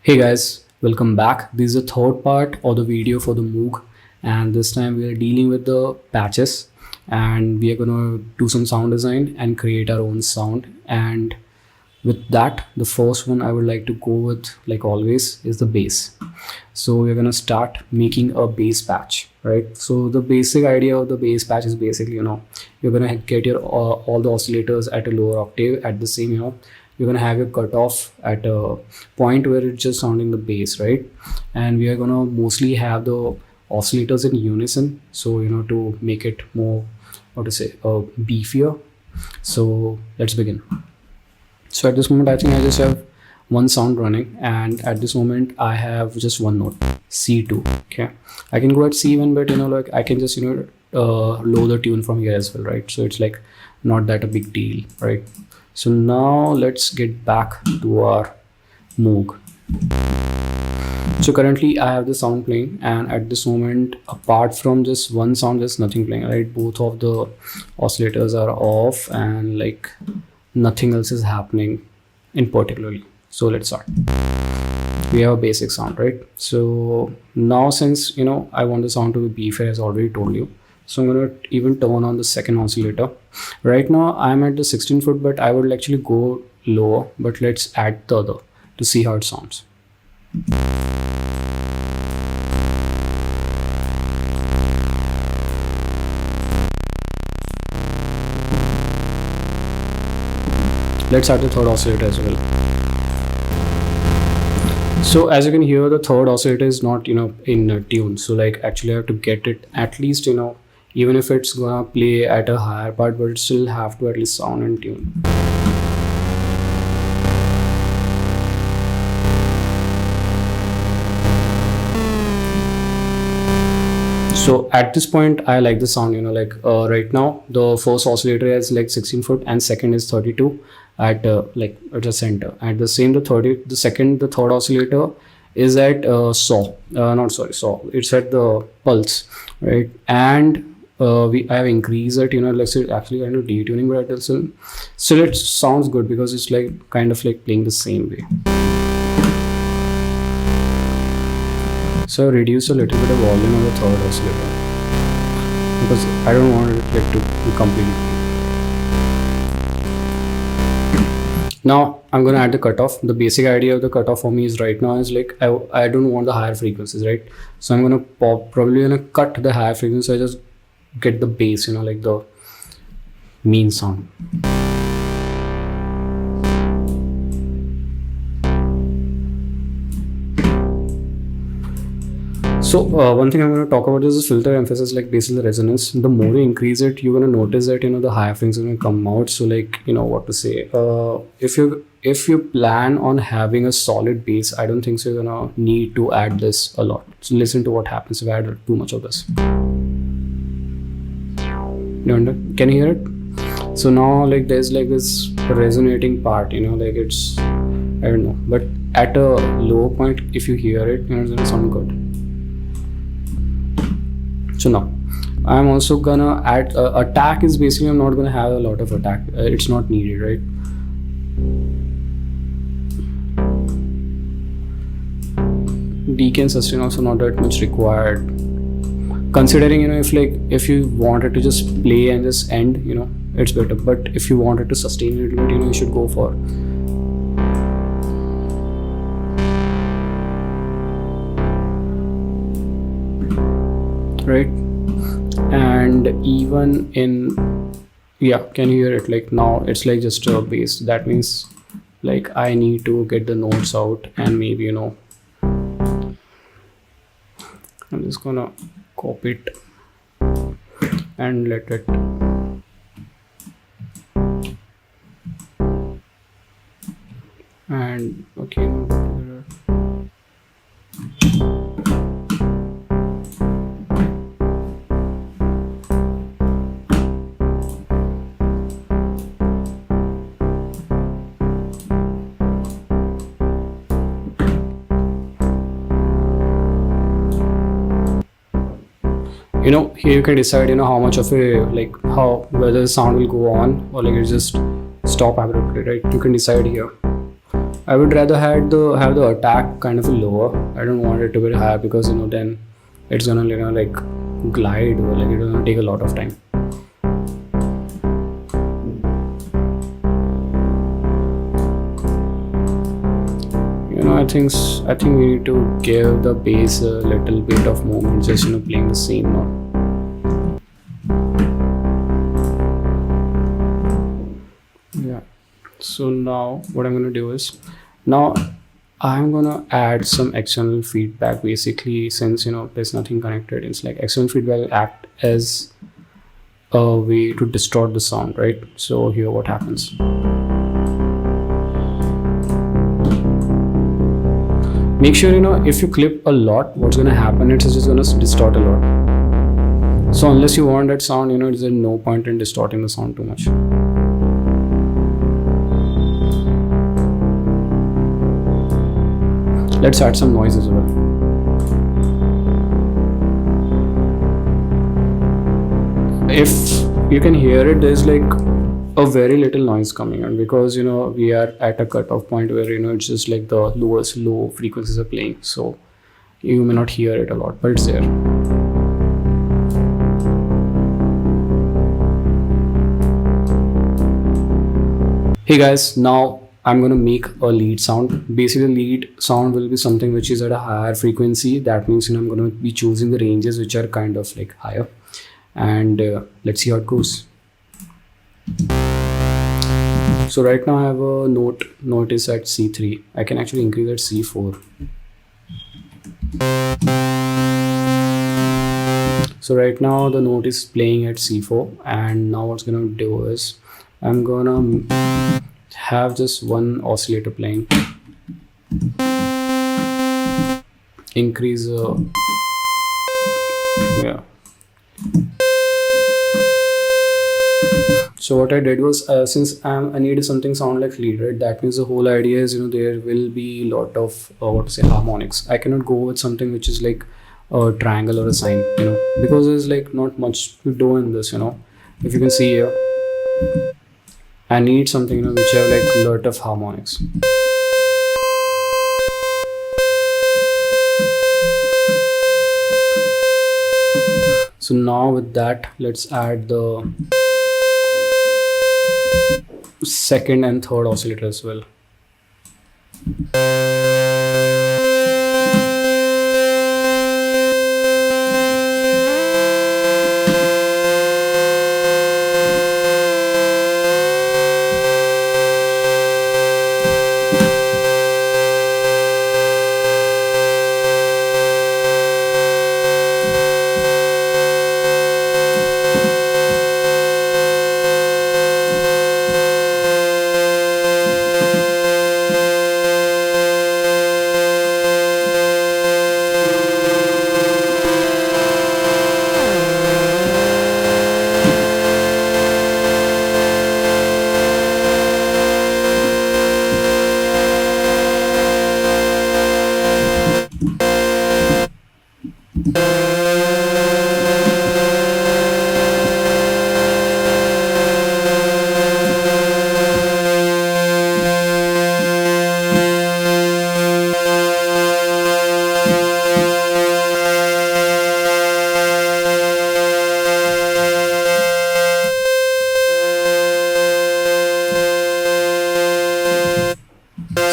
Hey guys, welcome back. This is the third part of the video for the Moog, and this time we are dealing with the patches, and we are gonna do some sound design and create our own sound. And with that, the first one I would like to go with, like always, is the bass. So we're gonna start making a bass patch, right? So the basic idea of the bass patch is basically, you're gonna get your all the oscillators at a lower octave at the same, you're gonna have your cutoff at a point where it's just sounding the bass, right? And we are gonna mostly have the oscillators in unison, so to make it more, beefier. So let's begin. So at this moment, I think I just have one sound running, and at this moment I have just one note, C2. Okay, I can go at C1, but like I can just lower the tune from here as well, right? So it's like not that a big deal, right? So now let's get back to our Moog. So currently I have the sound playing, and at this moment, apart from just one sound, there's nothing playing, right? Both of the oscillators are off, and like nothing else is happening in particularly. So let's start. We have a basic sound, right? So now, since I want the sound to be beefier, as I already told you, so I'm going to even turn on the second oscillator. Right now I'm at the 16 foot, but I would actually go lower, but let's add the other to see how it sounds. Let's add the third oscillator as well. So as you can hear, the third oscillator is not in tune. So like actually I have to get it at least even if it's gonna play at a higher part, but it still have to at least sound in tune. So at this point I like the sound, right now the first oscillator is like 16 foot and second is 32 at at the center. At the same, the third oscillator is at saw, it's at the pulse, right? And I have increased it, let's say actually kind of detuning, but still it sounds good because it's like kind of like playing the same way. So reduce a little bit of volume on the third oscillator because I don't want it like to be completely. Now I'm gonna add the cutoff. The basic idea of the cutoff for me is right now is like I don't want the higher frequencies, right? So I'm gonna probably gonna cut the higher frequency. So I just get the bass, like the mean sound. So one thing I'm going to talk about is filter emphasis, like basically the resonance. The more you increase it, you're going to notice that the higher frequency is going to come out. So like what to say, if you plan on having a solid bass, I don't think so you're going to need to add this a lot. So listen to what happens if I add too much of this. Can you hear it? So now like there's like this resonating part, like it's, I don't know, but at a low point, if you hear it, it's gonna sound good. So now I'm also gonna add attack. Is basically I'm not gonna have a lot of attack. It's not needed, right? Decay and sustain also not that much required, considering if you wanted to just play and just end, it's better. But if you wanted to sustain a little bit, you should go for right. And even in, can you hear it? Like now it's like just a bass. That means like I need to get the notes out, and maybe I'm just gonna copy it and let it. And okay, here you can decide how much of a whether the sound will go on or like it just stop abruptly, right? You can decide here. I would rather have the attack kind of lower. I don't want it to be higher because then it's gonna like glide, or like it's gonna take a lot of time. I think we need to give the bass a little bit of movement, just playing the same note. Yeah. So now what I'm gonna do is, now I'm gonna add some external feedback. Basically, since there's nothing connected, it's like external feedback act as a way to distort the sound, right? So here what happens. Make sure if you clip a lot, what's gonna happen, it's just gonna distort a lot. So unless you want that sound, there's no point in distorting the sound too much. Let's add some noise as well. If you can hear it, there's like a very little noise coming in, because we are at a cutoff point where it's just like the lowest low frequencies are playing, so you may not hear it a lot, but it's there. Hey guys, now I'm gonna make a lead sound. Basically, lead sound will be something which is at a higher frequency. That means I'm gonna be choosing the ranges which are kind of like higher, and let's see how it goes. So right now I have a note is at C3. I can actually increase at C4. So right now the note is playing at C4, and now what's gonna do is I'm gonna have just one oscillator playing. Increase yeah. So what I did was, since I needed something sound like lead, right? That means the whole idea is there will be a lot of harmonics. I cannot go with something which is like a triangle or a sine, because there's like not much to do in this. If you can see here, I need something which have like a lot of harmonics. So now with that, let's add the second and third oscillator as well.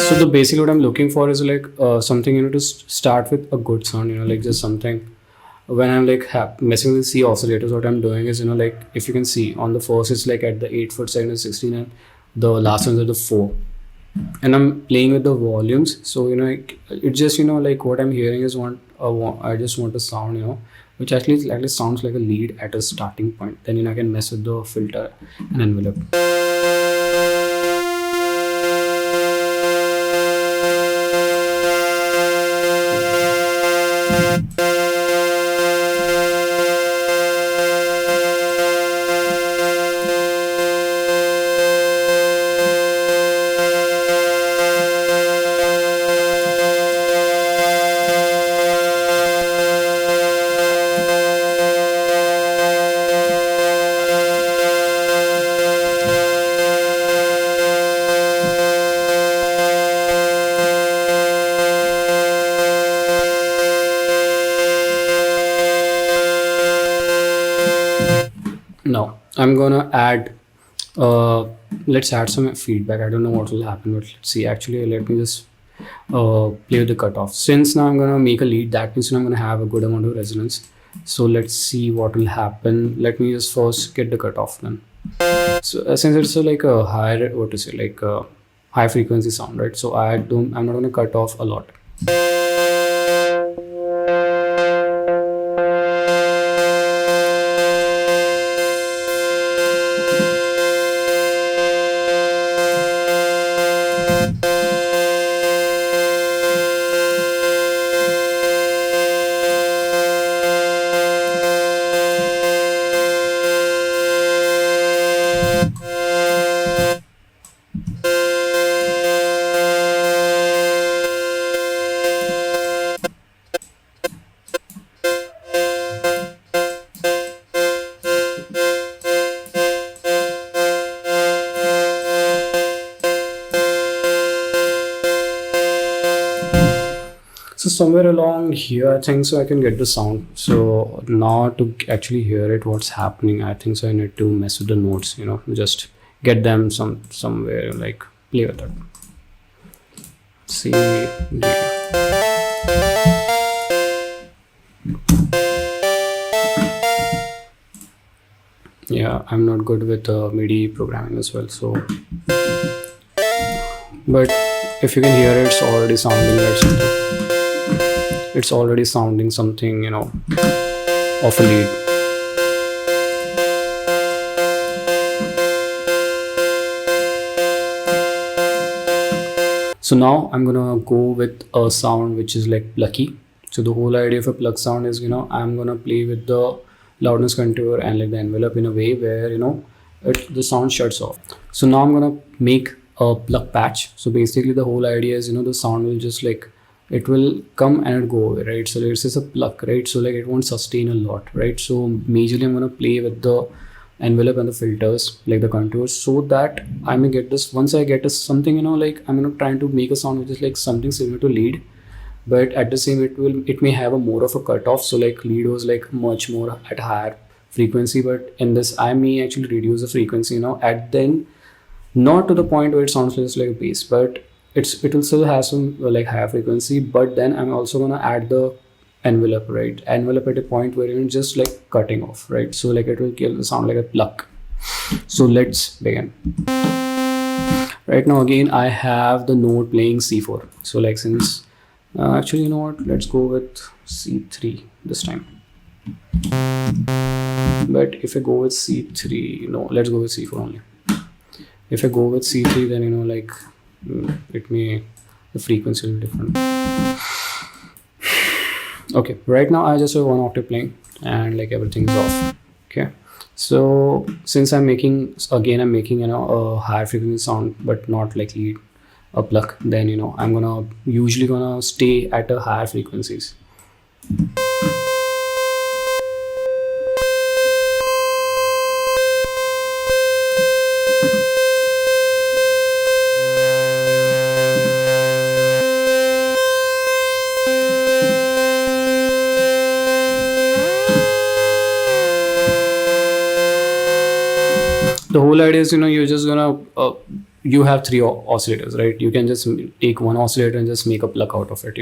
So the basically what I'm looking for is like something to start with a good sound, like just something. When I'm like messing with C oscillators, what I'm doing is like, if you can see on the first it's like at the 8-foot, second is 16, and the last one's at the 4, and I'm playing with the volumes. So it just like what I'm hearing is I just want a sound which actually sounds like a lead at a starting point. Then I can mess with the filter and envelope. I'm gonna add uh let's add some feedback. I don't know what will happen, but let's see. Actually, let me just play with the cutoff. Since now I'm gonna make a lead, that means I'm gonna have a good amount of resonance. So let's see what will happen. Let me just first get the cutoff then. So since it's like a higher, what to say, like a high frequency sound, right? So I'm not gonna cut off a lot. So somewhere along here, I think so I can get the sound. So now to actually hear it, what's happening, I think so I need to mess with the notes, just get them somewhere, like play with it. C, D. Yeah, I'm not good with MIDI programming as well. So, but if you can hear it, it's already sounding like something. It's already sounding something, of a lead. So now I'm gonna go with a sound which is like plucky. So the whole idea of a pluck sound is, I'm gonna play with the loudness contour and like the envelope in a way where, the sound shuts off. So now I'm gonna make a pluck patch. So basically the whole idea is, the sound will just like, it will come and it go away, right? So this is a pluck, right? So like it won't sustain a lot, right? So majorly I'm gonna play with the envelope and the filters, like the contours, so that I may get this. Once I get this something, like I'm gonna try to make a sound which is like something similar to lead, but at the same it may have a more of a cutoff. So like lead was like much more at higher frequency, but in this I may actually reduce the frequency, at then not to the point where it sounds just like a bass, but it will still have some like higher frequency. But then I'm also gonna add the envelope, right? Envelope at a point where it's just like cutting off, right? So like it will give the sound like a pluck. So let's begin. Right now again I have the note playing C4. So like since actually, you know what, let's go with C3 this time. But if I go with C3, no, let's go with C4 only. If I go with C3, then like it may, the frequency will be different. Okay, right now I just have one octave playing and like everything is off. Okay, so since I'm making a higher frequency sound but not like lead, a pluck, then I'm usually gonna stay at a higher frequencies. The whole idea is, you're just gonna you have three oscillators, right? You can just take one oscillator and just make a pluck out of it.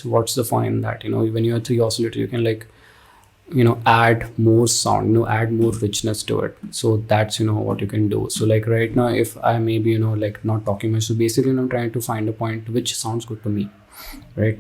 What's the fun in that? When you have three oscillators, you can like add more sound, add more richness to it. So that's what you can do. So like right now, if I maybe like not talking much, so basically I'm trying to find a point which sounds good to me, right?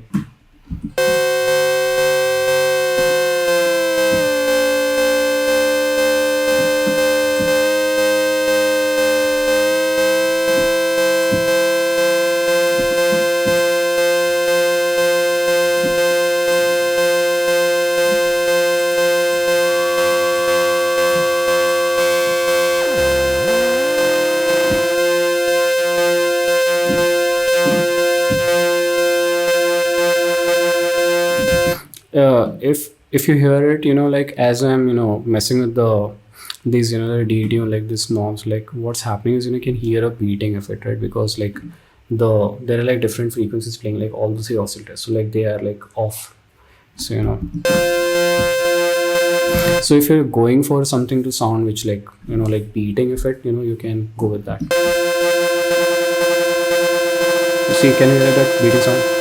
If you hear it, like as I'm messing with these the DD like this knobs, like what's happening is you can hear a beating of it, right? Because like there are like different frequencies playing, like all the three oscillators, so like they are like off. So So if you're going for something to sound which like, like beating effect, you can go with that. See, can you hear that beating sound?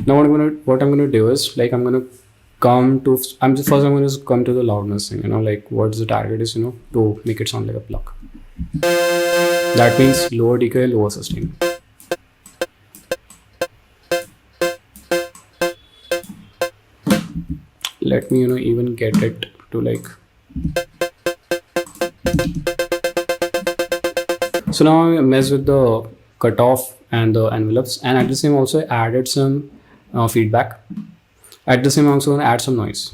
Now what I'm gonna do is like I'm gonna come to the loudness thing, like what's the target is, to make it sound like a pluck. That means lower decay, lower sustain. Let me even get it to like, so now I mess with the cutoff and the envelopes, and at the same also added some feedback. At the same I'm also gonna add some noise.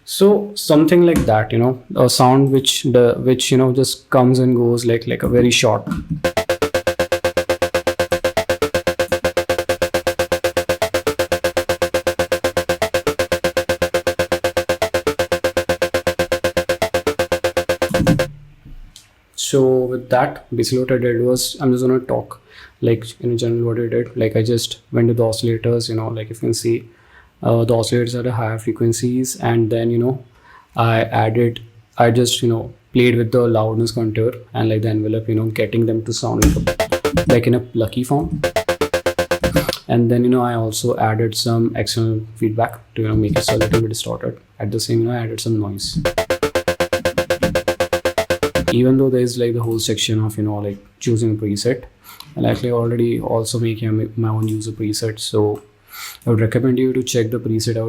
So something like that, a sound which just comes and goes like a very short. So with that, basically what I did was I'm just gonna talk like in general what I did. Like I just went to the oscillators, like if you can see, the oscillators are at higher frequencies, and then I just played with the loudness contour and like the envelope, getting them to sound like in a plucky form. And then I also added some external feedback to make it a little bit distorted. At the same, I added some noise. Even though there's like the whole section of like choosing a preset, and actually already also making my own user preset, so I would recommend you to check the preset out.